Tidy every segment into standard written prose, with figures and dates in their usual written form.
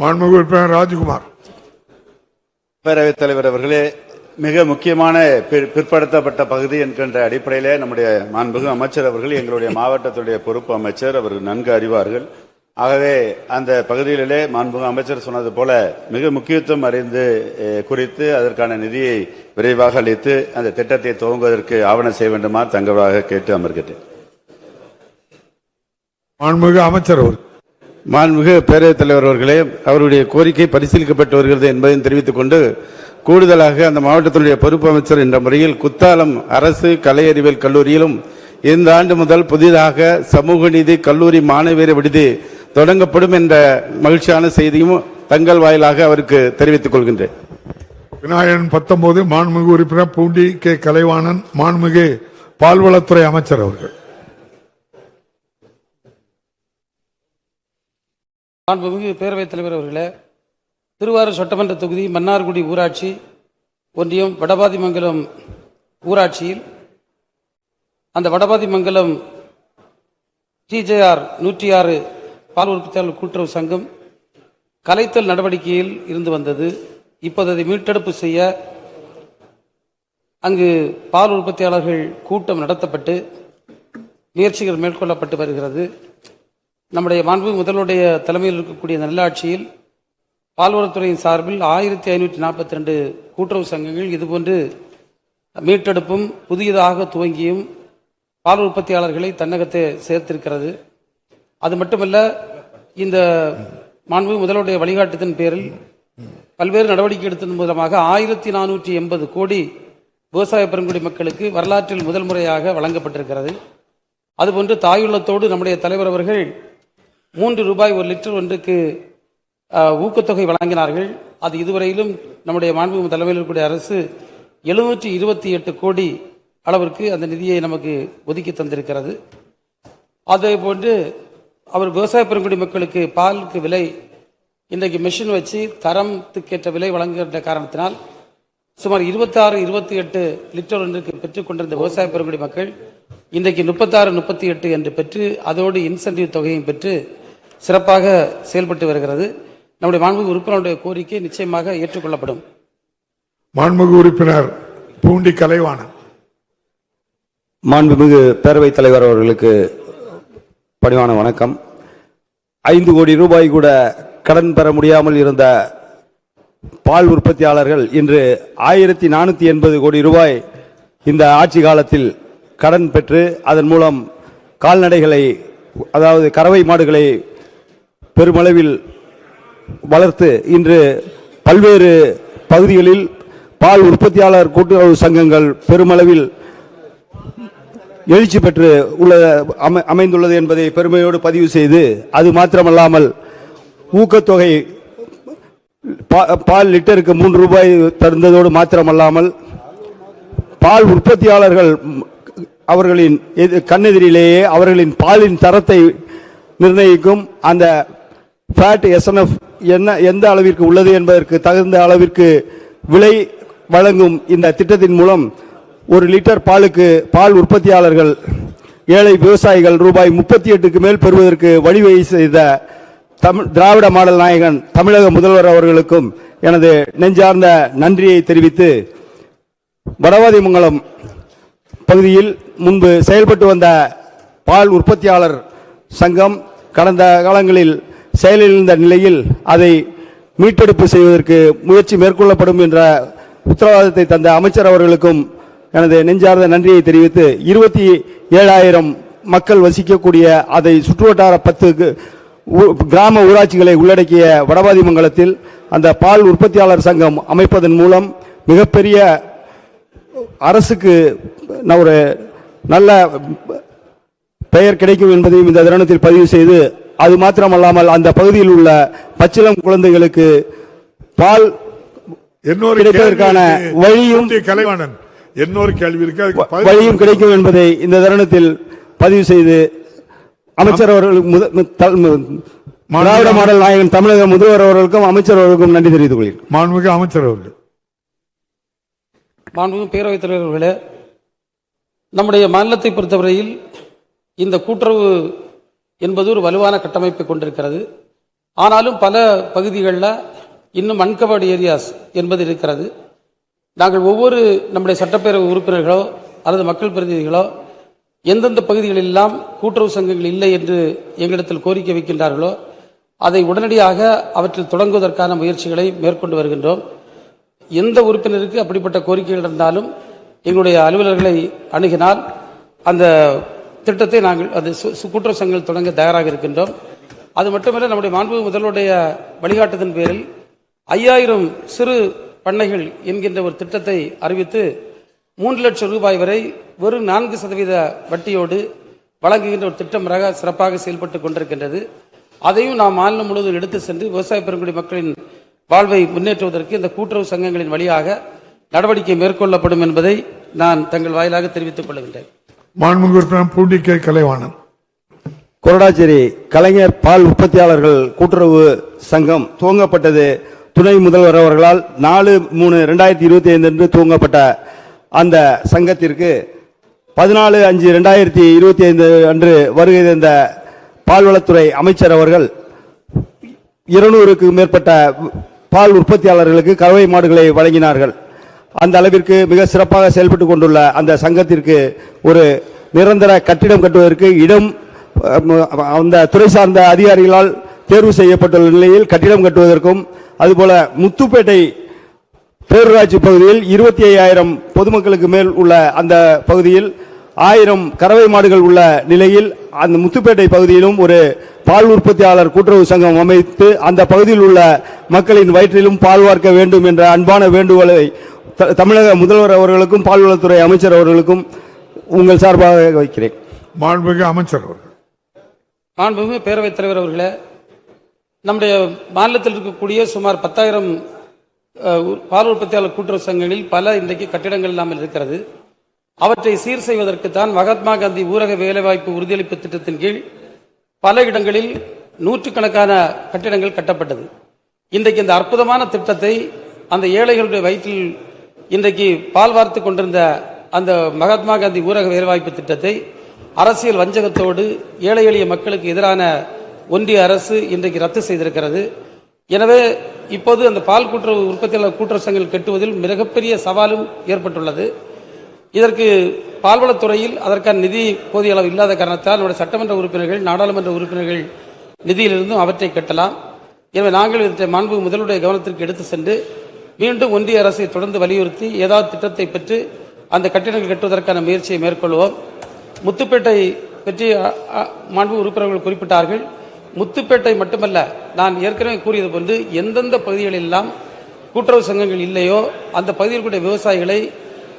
மாண்புமிகு உறுப்பினர் ராஜ்குமார். பேரவைத் தலைவர் அவர்களே, மிக முக்கியமான பிற்படுத்தப்பட்ட பகுதி என்கின்ற அடிப்படையிலே நம்முடைய மாண்புமிகு அமைச்சர் அவர்கள் எங்களுடைய மாவட்டத்துடைய பொறுப்பு அமைச்சர், அவர்கள் நன்கு அறிவார்கள். ஆகவே அந்த பகுதிகளிலே மாண்புமிகு அமைச்சர் சொன்னது போல மிக முக்கியத்துவம் அறிந்து குறித்து அதற்கான நிதியை விரைவாக அளித்து அந்த திட்டத்தை துவங்குவதற்கு ஆவணம் செய்ய வேண்டுமா தங்களாக கேட்டு அமர்கிறேன். மாண்புமிகு அமைச்சர் அவர்கள். மாண்புமிகு பேரவைத் தலைவர் அவர்களே, அவருடைய கோரிக்கை பரிசீலிக்கப்பட்டு வருகிறது என்பதையும் தெரிவித்துக் கொண்டு, கூடுதலாக அந்த மாவட்டத்தினுடைய பொறுப்பு அமைச்சர் என்ற முறையில் குத்தாலம் அரசு கலை அறிவியல் கல்லூரியிலும் இந்த ஆண்டு முதல் புதிதாக சமூக நீதி கல்லூரி மாணவியர் விடுதி தொடங்கப்படும் என்ற மகிழ்ச்சியான செய்தியும் தங்கள் வாயிலாக அவருக்கு தெரிவித்துக் கொள்கின்றேன். விநாயகன் 19 மாண்புமிகு உறுப்பினர் பூண்டி கே கலைவாணன் மாண்புமிகு பால்வளத்துறை அமைச்சர் அவர்கள். மாண்புமிகு பேரவைத் தலைவர் அவர்களே, திருவாரூர் சட்டமன்ற தொகுதி மன்னார்குடி ஊராட்சி ஒன்றியம் வடபாதிமங்கலம் ஊராட்சியில் அந்த வடபாதிமங்கலம் TJR 106 பால் உற்பத்தியாளர் கூட்டுறவு சங்கம் கலைத்தல் நடவடிக்கையில் இருந்து வந்தது. இப்போது அதை மீட்டெடுப்பு செய்ய அங்கு பால் உற்பத்தியாளர்கள் கூட்டம் நடத்தப்பட்டு முயற்சிகள் மேற்கொள்ளப்பட்டு வருகிறது. நம்முடைய மாண்புமிகு முதல்வருடைய தலைமையில் இருக்கக்கூடிய நல்லாட்சியில் பால்வளத்துறையின் சார்பில் 1542 கூட்டுறவு சங்கங்கள் இதுபோன்று மீட்டெடுப்பும் புதியதாக துவங்கியும் பால் உற்பத்தியாளர்களை தன்னகத்தை சேர்த்திருக்கிறது. அது மட்டுமல்ல, இந்த மாண்புமிகு முதல்வருடைய வழிகாட்டுதலின் பேரில் பல்வேறு நடவடிக்கை எடுத்ததன் மூலமாக 1480 கோடி விவசாய பெருங்குடி மக்களுக்கு வரலாற்றில் முதல் முறையாக வழங்கப்பட்டிருக்கிறது. அதுபோன்று தாயுள்ளத்தோடு நம்முடைய தலைவர் அவர்கள் 3 ரூபாய் ஒரு லிட்டர் ஒன்றுக்கு ஊக்கத்தொகை வழங்கினார்கள். அது இதுவரையிலும் நம்முடைய மாண்புமிகு தலைமையில் இருக்கக்கூடிய அரசு 728 கோடி அளவிற்கு அந்த நிதியை நமக்கு ஒதுக்கி தந்திருக்கிறது. அதே போன்று அவர் விவசாய பெருங்குடி மக்களுக்கு பாலுக்கு விலை இன்றைக்கு மிஷின் வச்சு தரத்துக்கேற்ற விலை வழங்குகின்ற காரணத்தினால் சுமார் 26-28 லிட்டர் ஒன்றுக்கு பெற்றுக் கொண்டிருந்த விவசாய பெருங்குடி மக்கள் இன்றைக்கு 36-38 என்று பெற்று அதோடு இன்சென்டிவ் தொகையும் பெற்று சிறப்பாக செயல்பட்டு வருகிறது. நம்முடைய மாண்புமிகு உறுப்பினருடைய கோரிக்கை நிச்சயமாக ஏற்றுக்கொள்ளப்படும். மாண்புமிகு உறுப்பினர் பூண்டி கலைவாணன். மாண்புமிகு பேரவைத் தலைவர் அவர்களுக்கு பணிவான வணக்கம். 5 கோடி ரூபாய் கூட கடன் பெற முடியாமல் இருந்த பால் உற்பத்தியாளர்கள் இன்று 1480 கோடி ரூபாய் இந்த ஆட்சி காலத்தில் கடன் பெற்று அதன் மூலம் கால்நடைகளை, அதாவது கறவை மாடுகளை பெருமளவில் வளர்த்து இன்று பல்வேறு பகுதிகளில் பால் உற்பத்தியாளர் கூட்டுறவு சங்கங்கள் பெருமளவில் எழுச்சி பெற்று அமைந்துள்ளது என்பதை பெருமையோடு பதிவு செய்து, அது மாத்திரமல்லாமல் ஊக்கத்தொகை பால் லிட்டருக்கு 3 ரூபாய் தருந்ததோடு மாத்திரமல்லாமல் பால் உற்பத்தியாளர்கள் அவர்களின் கண்ணெதிரிலேயே அவர்களின் பாலின் தரத்தை நிர்ணயிக்கும் அந்த ஃபேட் SNF எந்த அளவிற்கு உள்ளது என்பதற்கு தகுந்த அளவிற்கு விலை வழங்கும் இந்த திட்டத்தின் மூலம் 1 லிட்டர் பாலுக்கு பால் உற்பத்தியாளர்கள் ஏழை விவசாயிகள் ரூபாய் 38க்கு மேல் பெறுவதற்கு வழிவகை செய்த திராவிட மாடல் நாயகன் தமிழக முதல்வர் அவர்களுக்கும் எனது நெஞ்சார்ந்த நன்றியை தெரிவித்து, வடவாதிமங்கலம் பகுதியில் முன்பு செயல்பட்டு வந்த பால் உற்பத்தியாளர் சங்கம் கடந்த காலங்களில் செயலிழந்த நிலையில் அதை மீட்டெடுப்பு செய்வதற்கு முயற்சி மேற்கொள்ளப்படும் என்ற உத்தரவாதத்தை தந்த அமைச்சர் அவர்களுக்கும் எனது நெஞ்சார்ந்த நன்றியை தெரிவித்து, 27,000 மக்கள் வசிக்கக்கூடிய அதை சுற்றுவட்டார 10 கிராம ஊராட்சிகளை உள்ளடக்கிய வடபாதிமங்கலத்தில் அந்த பால் உற்பத்தியாளர் சங்கம் அமைப்பதன் மூலம் மிகப்பெரிய அரசுக்கு ஒரு நல்ல பெயர் கிடைக்கும் என்பதையும் இந்த தருணத்தில் பதிவு செய்து, அது மாத்திரமல்லாமல் அந்த பகுதியில் உள்ள பச்சிளம் குழந்தைகளுக்கு பால் கிடைப்பதற்கான வழியும் கலைவாணன் இன்னொரு கேள்வி இருக்கு, வழியும் கிடைக்கும் என்பதை இந்த தருணத்தில் பதிவு செய்து அமைச்சர் அவர்களுக்கு திராவிட மாடல் நாயகன் தமிழக முதல்வர் அவர்களுக்கும் அமைச்சர் அவர்களுக்கும் நன்றி தெரிவித்துக் கொள்கிறேன். மாண்புமிகு அமைச்சர் அவர்கள். மாண்புமிகு பேரவைத் தலைவர்களே, நம்முடைய மாநிலத்தை பொறுத்தவரையில் இந்த கூட்டுறவு என்பது ஒரு வலுவான கட்டமைப்பை கொண்டிருக்கிறது. ஆனாலும் பல பகுதிகளில் இன்னும் அன்கவர்டு ஏரியாஸ் என்பது இருக்கிறது. நாங்கள் ஒவ்வொரு நம்முடைய சட்டப்பேரவை உறுப்பினர்களோ அல்லது மக்கள் பிரதிநிதிகளோ எந்தெந்த பகுதிகளெல்லாம் கூட்டுறவு சங்கங்கள் இல்லை என்று எங்களிடத்தில் கோரிக்கை வைக்கின்றார்களோ அதை உடனடியாக அவற்றில் தொடங்குவதற்கான முயற்சிகளை மேற்கொண்டு வருகின்றோம். எந்த உறுப்பினருக்கு அப்படிப்பட்ட கோரிக்கைகள் இருந்தாலும் எங்களுடைய அலுவலர்களை அணுகினால் அந்த திட்டத்தை நாங்கள் அது கூட்டுறவு சங்கங்கள் தொடங்க தயாராக இருக்கின்றோம். அது மட்டுமல்ல, நம்முடைய மாண்புமிகு முதல்வருடைய வழிகாட்டுதன் பேரில் 5000 சிறு பண்ணைகள் என்கின்ற ஒரு திட்டத்தை அறிவித்து 3 லட்சம் ரூபாய் வரை வெறும் 4% வட்டியோடு வழங்குகின்ற ஒரு திட்டம் சிறப்பாக செயல்பட்டு கொண்டிருக்கின்றது. அதையும் நாம் மாநிலம் முழுவதும் எடுத்து சென்று விவசாய பெருங்குடி மக்களின் வாழ்வை முன்னேற்றுவதற்கு இந்த கூட்டுறவு சங்கங்களின் வழியாக நடவடிக்கை மேற்கொள்ளப்படும் என்பதை நான் தங்கள் வாயிலாக தெரிவித்துக் கொள்கின்றேன். மாண்புமிகு உறுப்பினர் பூண்டி கே கலைவாணன். கொரடாச்சேரி கலைஞர் பால் உற்பத்தியாளர்கள் கூட்டுறவு சங்கம் துவங்கப்பட்டது துணை முதல்வர் அவர்களால் 4/3/2025 அன்று துவங்கப்பட்ட அந்த சங்கத்திற்கு 14/5/2025 அன்று வருகை தந்த பால்வளத்துறை அமைச்சர் அவர்கள் 200க்கும் மேற்பட்ட பால் உற்பத்தியாளர்களுக்கு கறவை மாடுகளை வழங்கினார்கள். அந்த அளவிற்கு மிக சிறப்பாக செயல்பட்டுக் கொண்டுள்ள அந்த சங்கத்திற்கு ஒரு நிரந்தர கட்டிடம் கட்டுவதற்கு இடம் அந்த துறை சார்ந்த அதிகாரிகளால் தேர்வு செய்யப்பட்டுள்ள நிலையில் கட்டிடம் கட்டுவதற்கும், அதுபோல முத்துப்பேட்டை பேரூராட்சி பகுதியில் 25,000 பொதுமக்களுக்கு மேல் உள்ள அந்த பகுதியில் 1000 கறவை மாடுகள் உள்ள நிலையில் அந்த முத்துப்பேட்டை பகுதியிலும் ஒரு பால் உற்பத்தியாளர் கூட்டுறவு சங்கம் அமைத்து அந்த பகுதியில் உள்ள மக்களின் வயிற்றிலும் பால் வார்க்க வேண்டும் என்ற அன்பான வேண்டுகோளை தமிழக முதல்வர் அவர்களுக்கும் பால்வளத்துறை அமைச்சர் அவர்களுக்கும் உங்கள் சார்பாக வைக்கிறேன். மாண்புமிகு அமைச்சர் அவர்கள். மாண்புமிகு பேரவைத் தலைவர் அவர்களே, நம்முடைய மாநிலத்தில் இருக்கக்கூடிய சுமார் 10,000 பால் உற்பத்தியாளர் கூட்டுறவு சங்கங்களில் பல இன்றைக்கு கட்டிடங்கள் இல்லாமல் இருக்கிறது. அவற்றை சீர் செய்வதற்குத்தான் மகாத்மா காந்தி ஊரக வேலைவாய்ப்பு உறுதியளிப்பு திட்டத்தின் கீழ் பல இடங்களில் நூற்றுக்கணக்கான கட்டிடங்கள் கட்டப்பட்டது. இன்றைக்கு இந்த அற்புதமான திட்டத்தை அந்த ஏழைகளுடைய வயிற்றில் இன்றைக்கு பால் வார்த்து கொண்டிருந்த அந்த மகாத்மா காந்தி ஊரக வேலைவாய்ப்பு திட்டத்தை அரசியல் வஞ்சகத்தோடு ஏழை எளிய மக்களுக்கு எதிரான ஒன்றிய அரசு இன்றைக்கு ரத்து செய்திருக்கிறது. எனவே இப்போது அந்த பால் கூட்டுறவு உற்பத்தியாளர் கூட்டுறவு சங்கங்கள் கட்டுவதில் மிகப்பெரிய சவாலும் ஏற்பட்டுள்ளது. இதற்கு பால்வளத்துறையில் அதற்கான நிதி போதிய அளவு இல்லாத காரணத்தால் நம்முடைய சட்டமன்ற உறுப்பினர்கள், நாடாளுமன்ற உறுப்பினர்கள் நிதியிலிருந்தும் அவற்றை கட்டலாம். எனவே நாங்கள் இதை மாண்புமிகு முதல்வருடைய கவனத்திற்கு எடுத்து சென்று மீண்டும் ஒன்றிய அரசை தொடர்ந்து வலியுறுத்தி ஏதாவது திட்டத்தை பெற்று அந்த கட்டிடங்கள் கட்டுவதற்கான முயற்சியை மேற்கொள்வோம். முத்துப்பேட்டை பற்றி மாண்புமிகு உறுப்பினர்கள் குறிப்பிட்டார்கள். முத்துப்பேட்டை மட்டுமல்ல, நான் ஏற்கனவே கூறியது போன்று எந்தெந்த பகுதிகளெல்லாம் கூட்டுறவு சங்கங்கள் இல்லையோ அந்த பகுதியில் கூடிய விவசாயிகளை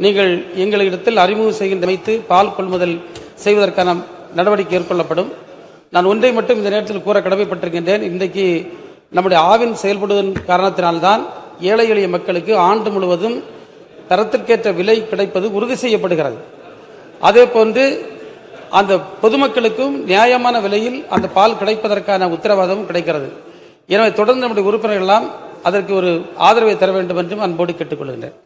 நீங்கள் எங்களிடத்தில் அறிமுகம் செய்கின்ற வைத்து பால் கொள்முதல் செய்வதற்கான நடவடிக்கை மேற்கொள்ளப்படும். நான் ஒன்றை மட்டும் இந்த நேரத்தில் கூற கடமைப்பட்டிருக்கின்றேன். இன்றைக்கு நம்முடைய ஆவின் செயல்படுவதன் காரணத்தினால்தான் ஏழை எளிய மக்களுக்கு ஆண்டு முழுவதும் தரத்திற்கேற்ற விலை கிடைப்பது உறுதி செய்யப்படுகிறது. அதே போன்று அந்த பொதுமக்களுக்கும் நியாயமான விலையில் அந்த பால் கிடைப்பதற்கான உத்தரவாதமும் கிடைக்கிறது. எனவே தொடர்ந்து நம்முடைய உறுப்பினர்கள் எல்லாம் அதற்கு ஒரு ஆதரவை தர வேண்டும் என்றும் அன்போடு கேட்டுக்கொள்கின்றேன்.